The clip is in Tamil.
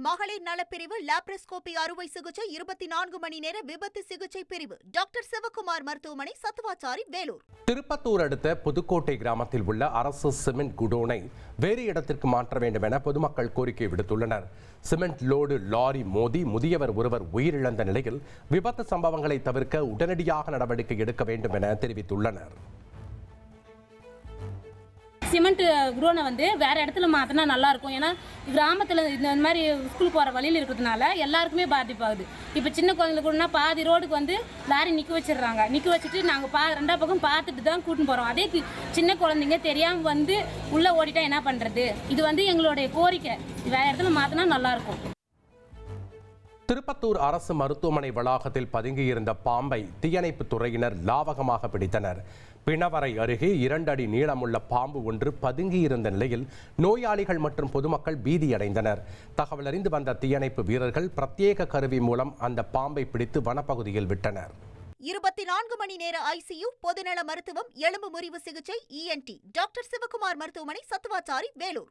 மகளிர் நலப்பிரிவு லாப்ரோஸ்கோபி அறுவை சிகிச்சை 24 மணி நேர விபத்து சிகிச்சை பிரிவு டாக்டர் சிவகுமார் மருத்துவமனை, சத்துவாச்சாரி, வேலூர். திருப்பத்தூர் அடுத்த புதுக்கோட்டை கிராமத்தில் உள்ள அரசு சிமெண்ட் குடோனை வேறு இடத்திற்கு மாற்ற வேண்டும் என பொதுமக்கள் கோரிக்கை விடுத்துள்ளனர். சிமெண்ட் லோடு லாரி மோதி முதியவர் ஒருவர் உயிரிழந்த நிலையில் விபத்து சம்பவங்களை தவிர்க்க உடனடியாக நடவடிக்கை எடுக்க வேண்டும் என தெரிவித்துள்ளனர். சிமெண்ட் குடோனை வேற இடத்துல மாற்றினா நல்லாயிருக்கும். ஏன்னா கிராமத்தில் இந்த மாதிரி ஸ்கூல் போகிற வழியில் இருக்கிறதுனால எல்லாருக்குமே பாதிப்பாகுது. இப்போ சின்ன குழந்தைகளுக்குன்னா பாதி ரோடுக்கு லாரி நிற்க வச்சிடுறாங்க. நிற்க வச்சுட்டு நாங்கள் ரெண்டாவது பக்கம் பார்த்துட்டு தான் கூட்டின்னு போகிறோம். அதே சின்ன குழந்தைங்க தெரியாமல் உள்ளே ஓடிட்டா என்ன பண்ணுறது? இது எங்களுடைய கோரிக்கை. வேற இடத்துல மாற்றினா நல்லாயிருக்கும். திருப்பத்தூர் அரசு மருத்துவமனை வளாகத்தில் பதுங்கியிருந்த பாம்பை தீயணைப்புத் துறையினர் லாவகமாக பிடித்தனர். பிணவரை அருகே 2 அடி நீளமுள்ள பாம்பு ஒன்று பதுங்கியிருந்த நிலையில் நோயாளிகள் மற்றும் பொதுமக்கள் பீதியடைந்தனர். தகவல் அறிந்து வந்த தீயணைப்பு வீரர்கள் பிரத்யேக கருவி மூலம் அந்த பாம்பை பிடித்து வனப்பகுதியில் விட்டனர். 24 மணி நேர ஐசியு, பொதுநல மருத்துவம், எலும்பு முறிவு சிகிச்சை, ENT டாக்டர் சிவகுமார் மருத்துவமனை, சத்துவாச்சாரி, வேலூர்.